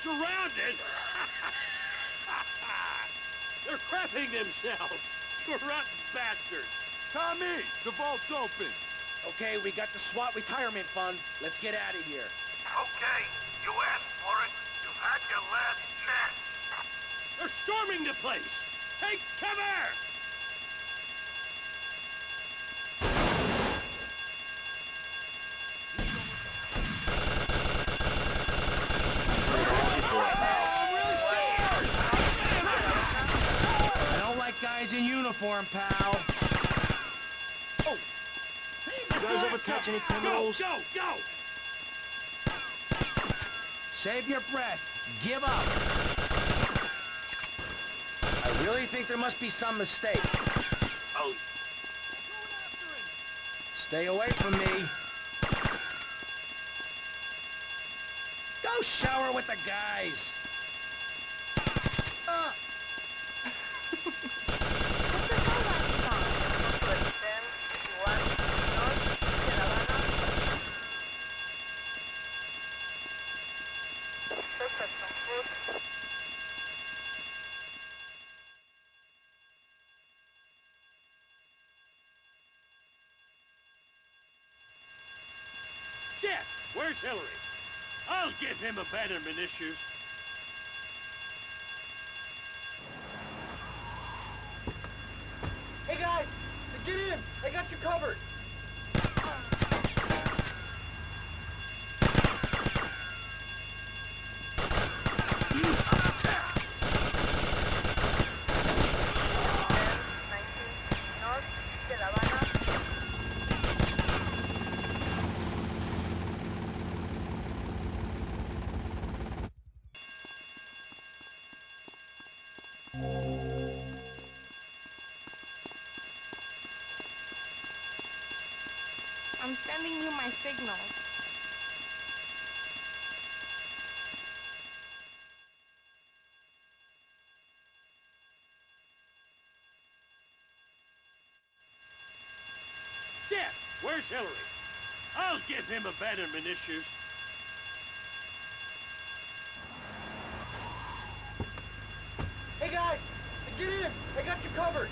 surrounded! They're crapping themselves! Rotten bastards! Tommy, the vault's open. Okay, we got the SWAT retirement fund. Let's get out of here. Okay, you asked for it. You've had your last chance. They're storming the place! Take cover! I don't like guys in uniform, pal. Oh! You guys ever catch any criminals? Go, go, go! Save your breath. Give up. I really think there must be some mistake. Oh! Stay away from me. Go shower with the guys. Jeff, where's Hillary? I'll give him abandonment issues. Hey guys, get in. I got you covered. I'm sending you my signals. Jeff, where's Hillary? I'll give him abandonment issues. Hey guys, get in. I got you covered.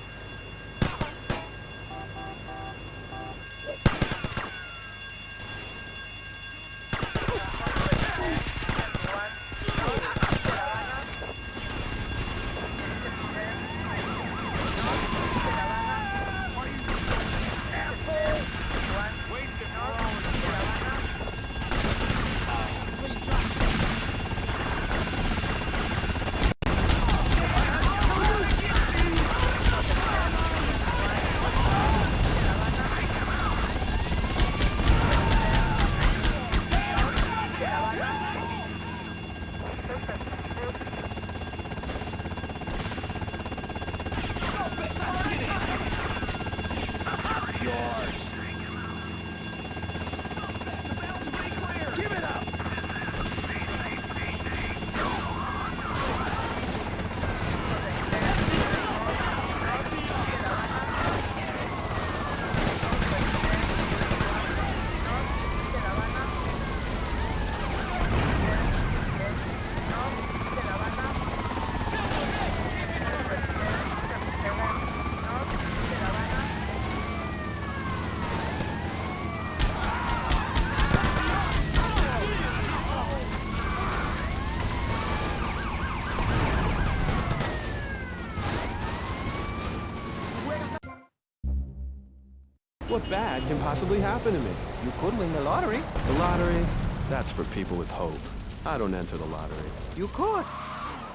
What bad can possibly happen to me? You could win the lottery. The lottery? That's for people with hope. I don't enter the lottery. You could.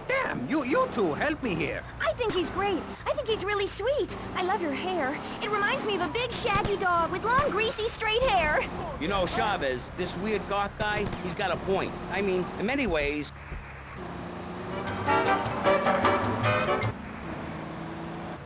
Damn, you two, help me here. I think he's great. I think he's really sweet. I love your hair. It reminds me of a big shaggy dog with long, greasy, straight hair. You know, Chavez, this weird goth guy, he's got a point. I mean, in many ways...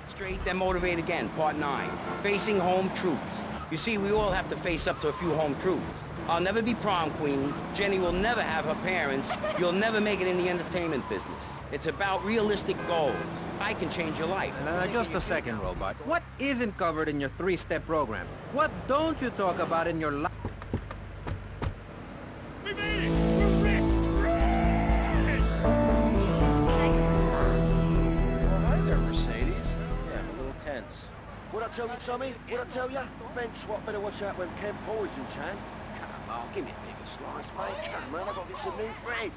Straight, then motivate again, part 9. Facing home truths. You see, we all have to face up to a few home truths. I'll never be prom queen. Jenny will never have her parents. You'll never make it in the entertainment business. It's about realistic goals. I can change your life. Just a second, Robot. What isn't covered in your 3-step program? What don't you talk about in your life? We made it! We're rich! Rich! I tell you, Tommy? What I tell you? Ben Swat better watch out when Ken Paul is in town. Come on, give me a bigger slice, mate. Come on, I've got to get some new friends.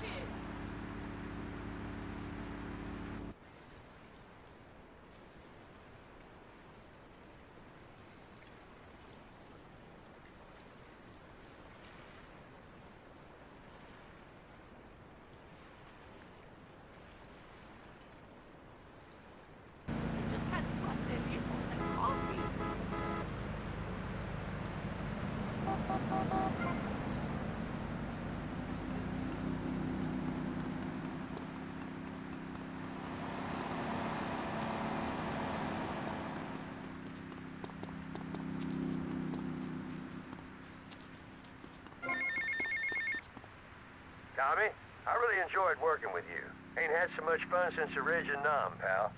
Tommy, I really enjoyed working with you. Ain't had so much fun since the Ridge and Nom, pal.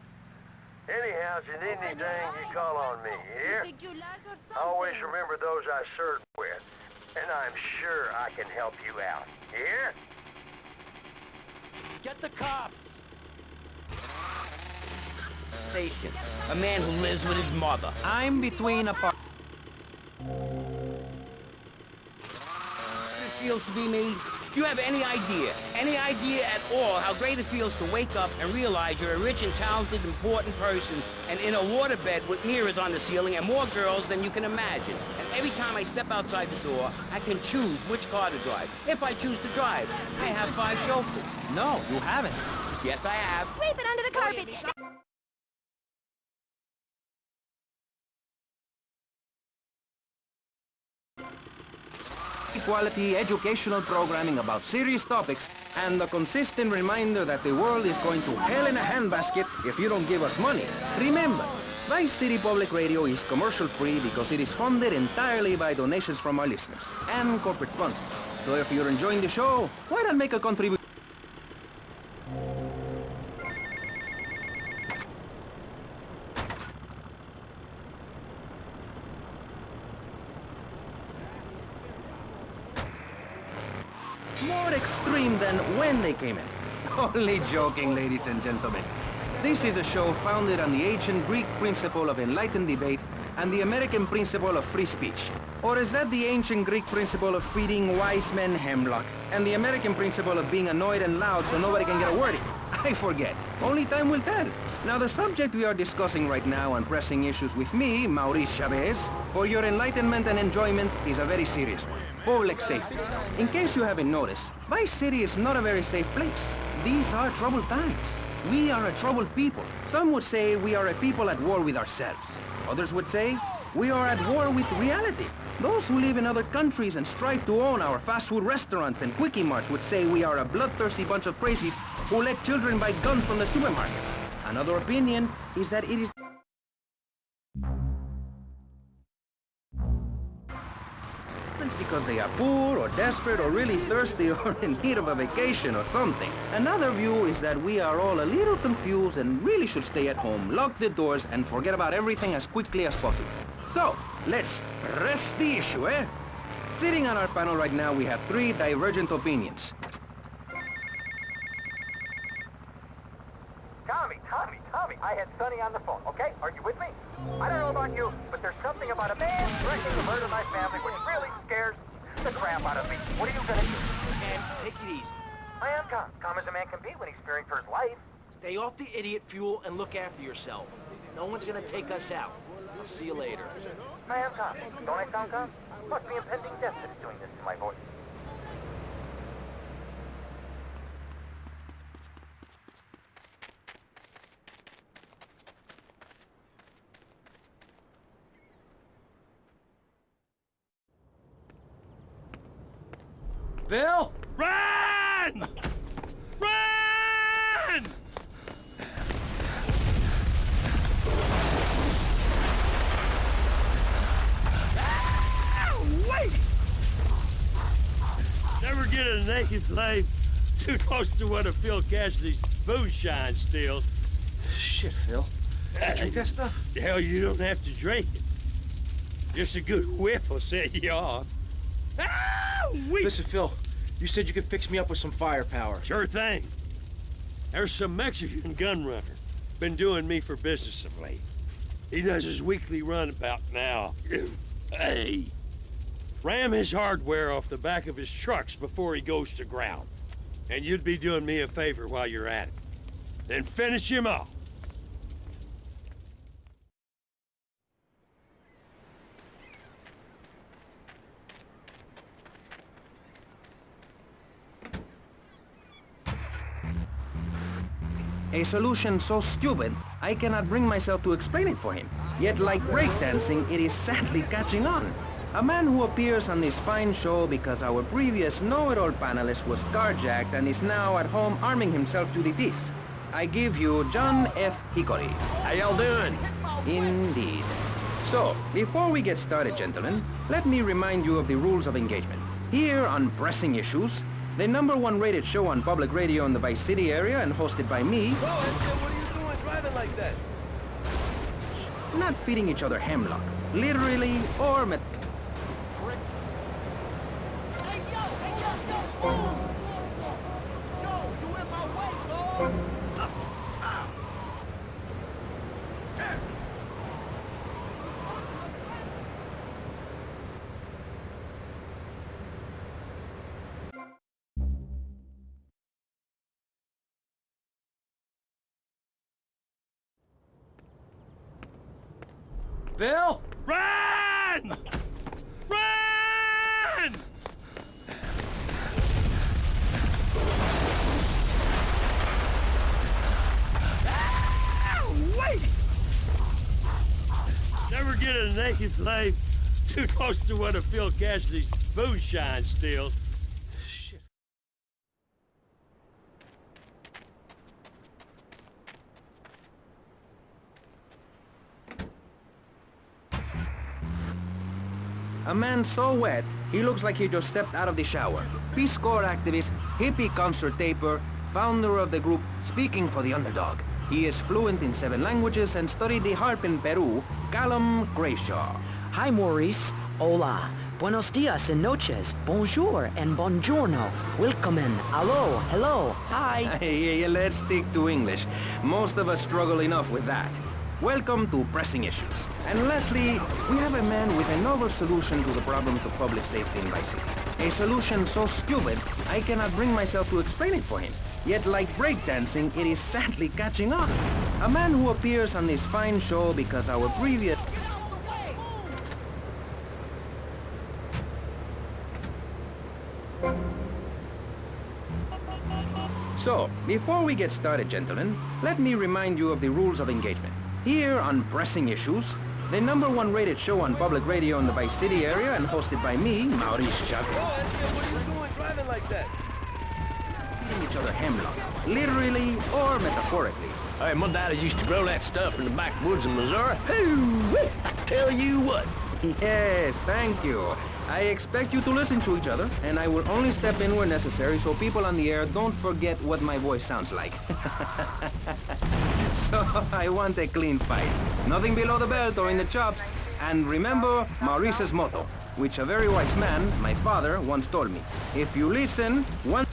Anyhow, if you need anything, you call on me, you hear? Always remember those I served with, and I'm sure I can help you out. You hear? Get the cops! Station. A man who lives with his mother. I'm between a part. It feels to be me. Do you have any idea at all how great it feels to wake up and realize you're a rich and talented, important person and in a waterbed with mirrors on the ceiling and more girls than you can imagine. And every time I step outside the door, I can choose which car to drive. If I choose to drive, I have 5 chauffeurs. No, you haven't. Yes, I have. Sweep it under the carpet. Quality educational programming about serious topics and the consistent reminder that the world is going to hell in a handbasket if you don't give us money. Remember, Vice City Public Radio is commercial free because it is funded entirely by donations from our listeners and corporate sponsors. So if you're enjoying the show, why not make a contribution? More extreme than when they came in. Only joking, ladies and gentlemen. This is a show founded on the ancient Greek principle of enlightened debate and the American principle of free speech. Or is that the ancient Greek principle of feeding wise men hemlock and the American principle of being annoyed and loud so nobody can get a word in? I forget. Only time will tell. Now, the subject we are discussing right now on pressing issues with me, Maurice Chavez, for your enlightenment and enjoyment is a very serious one. Public safety. In case you haven't noticed, Vice City is not a very safe place. These are troubled times. We are a troubled people. Some would say we are a people at war with ourselves. Others would say we are at war with reality. Those who live in other countries and strive to own our fast food restaurants and quickie marts would say we are a bloodthirsty bunch of crazies who let children buy guns from the supermarkets. Another opinion is that it is because they are poor or desperate or really thirsty or in need of a vacation or something. Another view is that we are all a little confused and really should stay at home, lock the doors, and forget about everything as quickly as possible. So, let's press the issue, eh? Sitting on our panel right now, we have 3 divergent opinions. Tommy, I had Sonny on the phone, okay? Are you with me? I don't know about you, but there's something about a man threatening to murder my family which really scares the crap out of me. What are you gonna do? Man, take it easy. I am calm. Calm as a man can be when he's fearing for his life. Stay off the idiot fuel and look after yourself. No one's gonna take us out. I'll see you later. I am calm. Don't I sound calm? Must be impending death that's doing this to my voice. Bill! Run! Run! Wait! Never get a naked flame too close to one of Phil Cassidy's moonshine stills. Shit, Phil. Drink that stuff? Hell, you don't have to drink it. Just a good whiff will set you off. Listen, Phil, you said you could fix me up with some firepower. Sure thing. There's some Mexican gun runner. Been doing me for business of late. He does his weekly run about now. Hey! Ram his hardware off the back of his trucks before he goes to ground. And you'd be doing me a favor while you're at it. Then finish him off. A solution so stupid, I cannot bring myself to explain it for him. Yet like breakdancing, it is sadly catching on. A man who appears on this fine show because our previous know-it-all panelist was carjacked and is now at home arming himself to the teeth. I give you John F. Hickory. How y'all doing? Indeed. So, before we get started, gentlemen, let me remind you of the rules of engagement. Here on Pressing Issues, the #1 rated show on public radio in the Vice City area and hosted by me... Whoa, what are you doing driving like that? Not feeding each other hemlock, literally or met... Bill? Run! Run! Ah, wait! Never get a naked slave too close to one of Phil Cassidy's moonshine stills. Shit. A man so wet, he looks like he just stepped out of the shower. Peace Corps activist, hippie concert taper, founder of the group Speaking for the Underdog. He is fluent in 7 languages and studied the harp in Peru, Callum Grayshaw. Hi, Maurice. Hola. Buenos dias and noches. Bonjour and buongiorno. Willkommen. Hello. Hello. Hi. Hey, let's stick to English. Most of us struggle enough with that. Welcome to Pressing Issues. And lastly, we have a man with a novel solution to the problems of public safety in Vice City. A solution so stupid, I cannot bring myself to explain it for him. Yet like breakdancing, it is sadly catching on. A man who appears on this fine show because our previous... So, before we get started, gentlemen, let me remind you of the rules of engagement. Here on Pressing Issues, the #1 rated show on public radio in the Vice City area and hosted by me, Maurice Chavez. What are you doing driving like that? Feeding each other hemlock, literally or metaphorically. Hey, my daddy used to grow that stuff in the backwoods of Missouri. Hoo-wee! I tell you what. Yes, thank you. I expect you to listen to each other, and I will only step in where necessary so people on the air don't forget what my voice sounds like. So, I want a clean fight. Nothing below the belt or in the chops. And remember Maurice's motto, which a very wise man, my father, once told me. If you listen, one...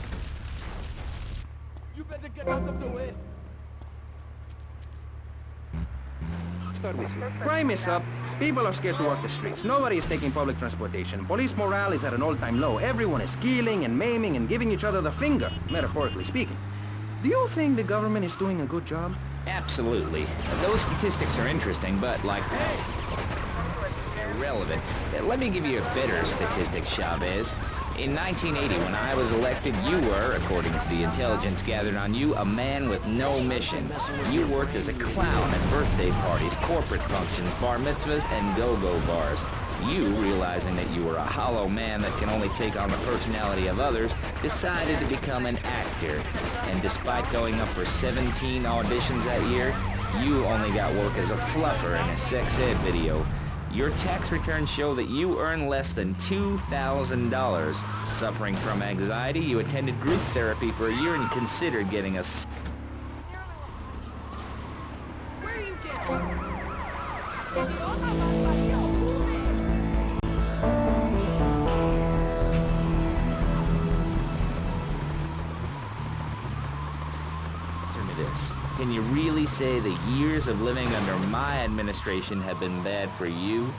You better get out of the way. Start with you. Crime is up. People are scared to walk the streets. Nobody is taking public transportation. Police morale is at an all-time low. Everyone is killing and maiming and giving each other the finger, metaphorically speaking. Do you think the government is doing a good job? Absolutely. Those statistics are interesting, but like... irrelevant. Let me give you a better statistic, Chavez. In 1980, when I was elected, you were, according to the intelligence gathered on you, a man with no mission. You worked as a clown at birthday parties, corporate functions, bar mitzvahs, and go-go bars. You, realizing that you were a hollow man that can only take on the personality of others, decided to become an actor. And despite going up for 17 auditions that year, you only got work as a fluffer in a sex ed video. Your tax returns show that you earn less than $2,000. Suffering from anxiety, you attended group therapy for a year and considered getting a... Where are you What's her me this. Can you really say the years of living under my administration have been bad for you?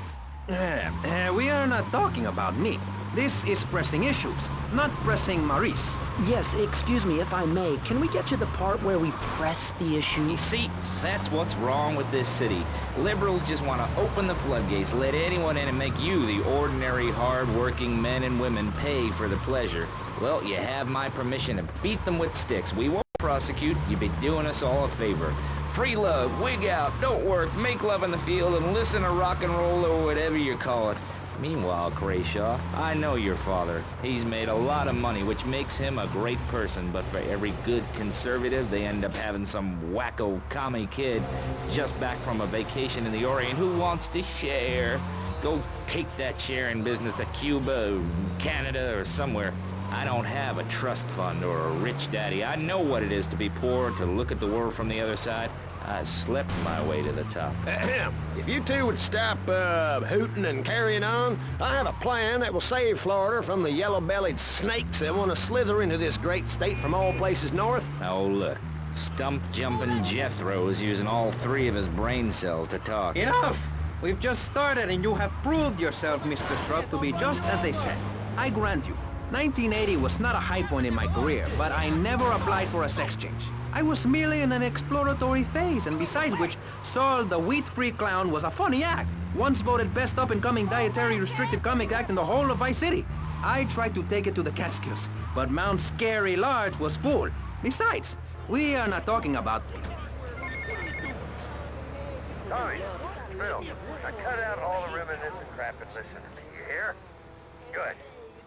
We are not talking about me. This is pressing issues, not pressing Maurice. Yes, excuse me if I may. Can we get to the part where we press the issue? You see, that's what's wrong with this city. Liberals just want to open the floodgates, let anyone in and make you, the ordinary, hard-working men and women, pay for the pleasure. Well, you have my permission to beat them with sticks. We won't prosecute. You'd be doing us all a favor. Free love, wig out, don't work, make love in the field, and listen to rock and roll or whatever you call it. Meanwhile, Grayshaw, I know your father. He's made a lot of money, which makes him a great person, but for every good conservative, they end up having some wacko commie kid just back from a vacation in the Orient who wants to share. Go take that sharing business to Cuba, or Canada, or somewhere. I don't have a trust fund or a rich daddy. I know what it is to be poor, to look at the world from the other side. I slept my way to the top. If you two would stop hooting and carrying on, I have a plan that will save Florida from the yellow-bellied snakes that want to slither into this great state from all places north. Oh, look. Stump-jumping Jethro is using all 3 of his brain cells to talk. Enough! We've just started and you have proved yourself, Mr. Shrub, to be just as they said. I grant you, 1980 was not a high point in my career, but I never applied for a sex change. I was merely in an exploratory phase, and besides which, Saul the wheat-free clown was a funny act. Once voted best up-and-coming dietary restricted comic act in the whole of Vice City. I tried to take it to the Catskills, but Mount Scary Large was full. Besides, we are not talking about... Tommy, Phil, I cut out all the reminiscent crap and listen to me, you hear? Good.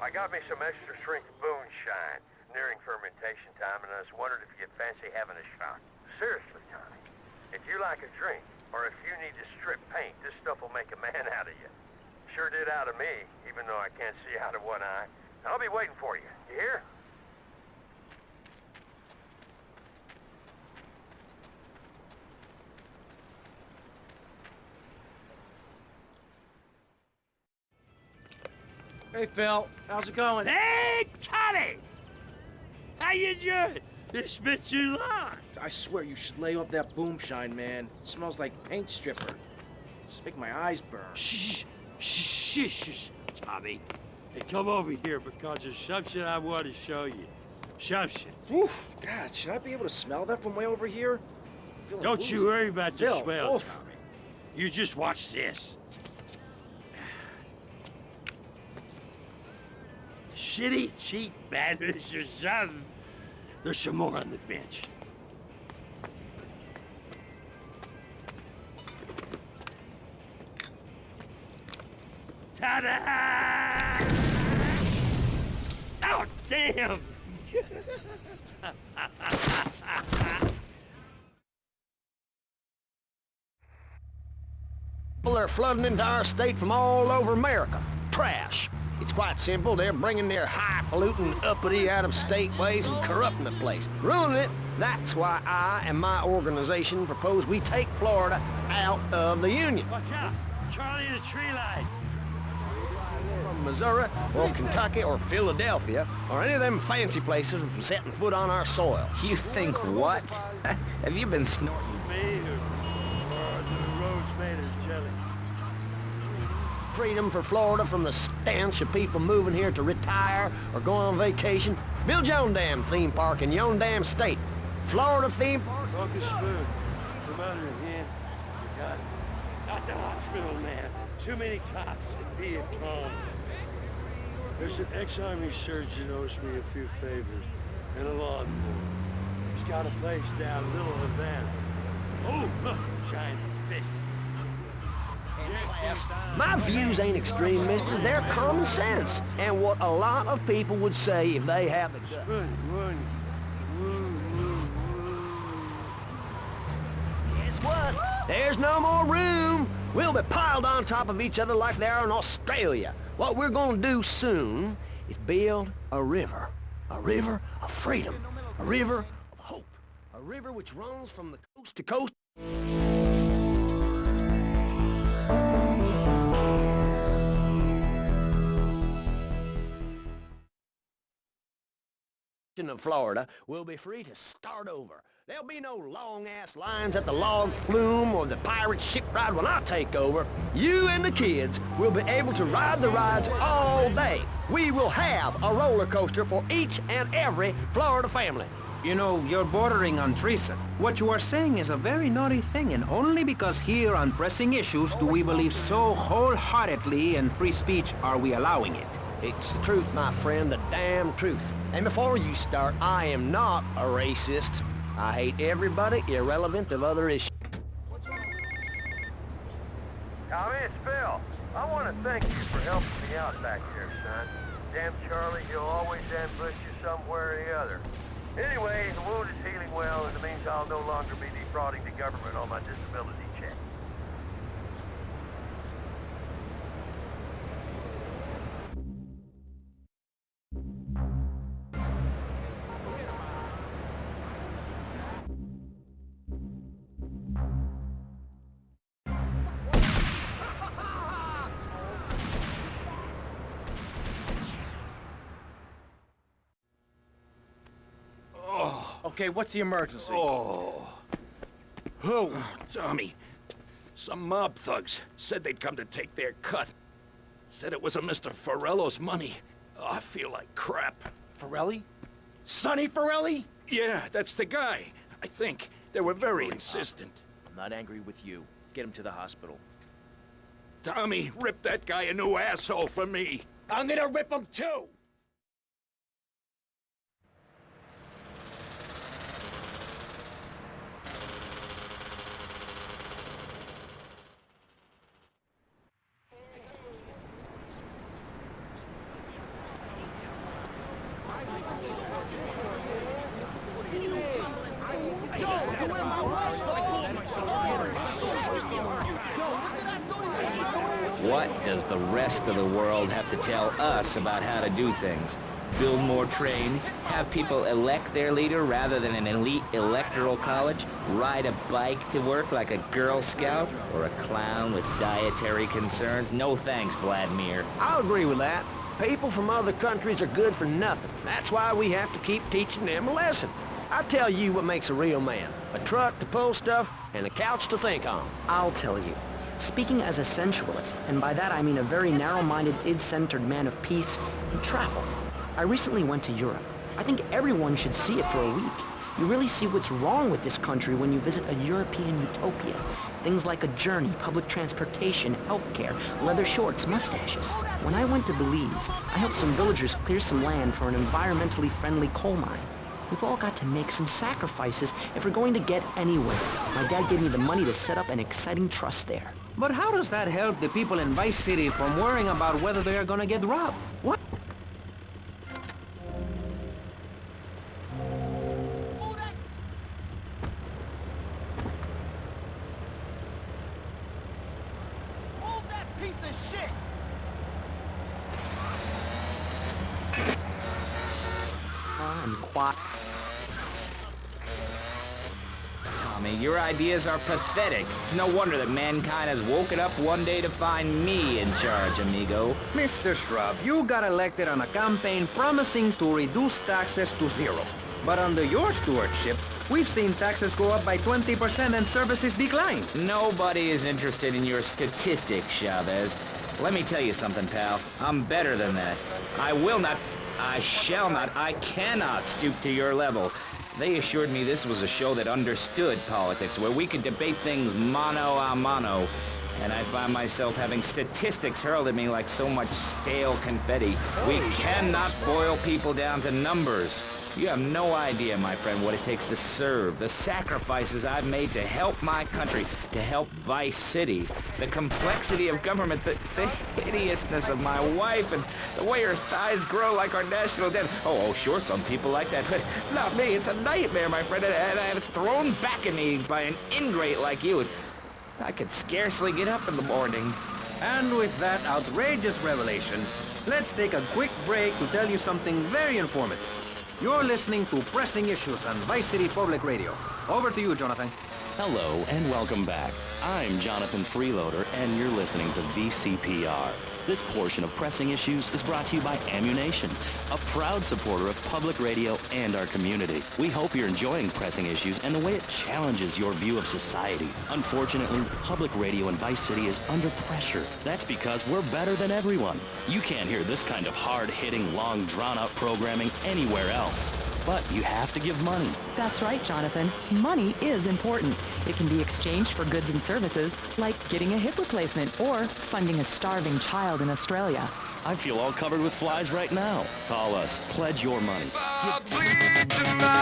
I got me some extra strength moonshine. Nearing fermentation time, and I was wondering if you'd fancy having a shot. Seriously, Tommy, if you like a drink, or if you need to strip paint, this stuff will make a man out of you. Sure did out of me, even though I can't see out of one eye. I'll be waiting for you. You hear? Hey, Phil. How's it going? Hey, Tommy! How you doing? It's been too long. I swear you should lay off that boomshine, man. It smells like paint stripper. It's making my eyes burn. Shh, shh, shh, shh, Tommy. Hey, come over here because there's something I want to show you. Something. Oof, God, should I be able to smell that from way over here? Don't you worry about the Phil, smell, oof. Tommy. You just watch this. Shitty, cheap bandits or something. There's some more on the bench. Ta-da! Oh, damn! People are flooding into our state from all over America. Trash. It's quite simple. They're bringing their highfalutin, uppity, out-of-state ways and corrupting the place. Ruining it. That's why I and my organization propose we take Florida out of the Union. Watch out! Charlie the tree line! From Missouri or Kentucky or Philadelphia or any of them fancy places from setting foot on our soil. You think what? Have you been snorting? Me or the roads made of jelly? Freedom for Florida from the stench of people moving here to retire or go on vacation. Build your own damn theme park in your own damn state. Florida theme park. Broken spoon. From under him. You got it. Not the hospital, man. Too many cops and being calm. There's an ex-Army surgeon owes me a few favors, and a law enforcement. He's got a place down Little Havana. Oh, look, giant fish. My views ain't extreme, mister. They're common sense. And what a lot of people would say if they had the guts. Guess what? There's no more room. We'll be piled on top of each other like they are in Australia. What we're gonna do soon is build a river. A river of freedom. A river of hope. A river which runs from the coast to coast. of Florida will be free to start over. There'll be no long-ass lines at the log flume or the pirate shipwright when I take over. You and the kids will be able to ride the rides all day. We will have a roller coaster for each and every Florida family. You know, you're bordering on treason. What you are saying is a very naughty thing, and only because here on Pressing Issues do we believe so wholeheartedly in free speech are we allowing it. It's the truth, my friend, the damn truth. And before you start, I am not a racist. I hate everybody irrelevant of other issues. Tommy, it's Bill. I want to thank you for helping me out back there, son. Damn Charlie, he'll always ambush you somewhere or the other. Anyway, the wound is healing well, and it means I'll no longer be defrauding the government on my disability check. Okay, what's the emergency? Oh, Tommy. Some mob thugs said they'd come to take their cut. Said it was a Mr. Forello's money. Oh, I feel like crap. Forelli? Sonny Forelli? Yeah, that's the guy. I think. They were very insistent. I'm not angry with you. Get him to the hospital. Tommy, rip that guy a new asshole for me. I'm gonna rip him too! What does the rest of the world have to tell us about how to do things? Build more trains? Have people elect their leader rather than an elite electoral college? Ride a bike to work like a Girl Scout? Or a clown with dietary concerns? No thanks, Vladimir. I'll agree with that. People from other countries are good for nothing. That's why we have to keep teaching them a lesson. I tell you what makes a real man. A truck to pull stuff and a couch to think on. I'll tell you. Speaking as a sensualist, and by that I mean a very narrow-minded, id-centered man of peace and travel. I recently went to Europe. I think everyone should see it for a week. You really see what's wrong with this country when you visit a European utopia. Things like a journey, public transportation, healthcare, leather shorts, mustaches. When I went to Belize, I helped some villagers clear some land for an environmentally friendly coal mine. We've all got to make some sacrifices if we're going to get anywhere. My dad gave me the money to set up an exciting trust there. But how does that help the people in Vice City from worrying about whether they are gonna get robbed? What? Move that piece of shit! And quiet. Tommy, your ideas are pathetic. It's no wonder that mankind has woken up one day to find me in charge, amigo. Mr. Shrub, you got elected on a campaign promising to reduce taxes to zero. But under your stewardship, we've seen taxes go up by 20% and services decline. Nobody is interested in your statistics, Chavez. Let me tell you something, pal. I'm better than that. I will not, I shall not, I cannot stoop to your level. They assured me this was a show that understood politics, where we could debate things mano a mano. And I find myself having statistics hurled at me like so much stale confetti. We cannot boil people down to numbers. You have no idea, my friend, what it takes to serve, the sacrifices I've made to help my country, to help Vice City, the complexity of government, the hideousness of my wife, and the way her thighs grow like our national debt. Oh, sure, some people like that, but not me. It's a nightmare, my friend, and I have it thrown back at me by an ingrate like you. I could scarcely get up in the morning. And with that outrageous revelation, let's take a quick break to tell you something very informative. You're listening to Pressing Issues on Vice City Public Radio. Over to you, Jonathan. Hello and welcome back. I'm Jonathan Freeloader, and you're listening to VCPR. This portion of Pressing Issues is brought to you by Ammunition, a proud supporter of public radio and our community. We hope you're enjoying Pressing Issues and the way it challenges your view of society. Unfortunately, public radio in Vice City is under pressure. That's because we're better than everyone. You can't hear this kind of hard-hitting, long, drawn-out programming anywhere else. But you have to give money. That's right, Jonathan. Money is important. It can be exchanged for goods and services, like getting a hip replacement or funding a starving child in Australia. I feel all covered with flies right now. Call us. Pledge your money. If I bleed tonight.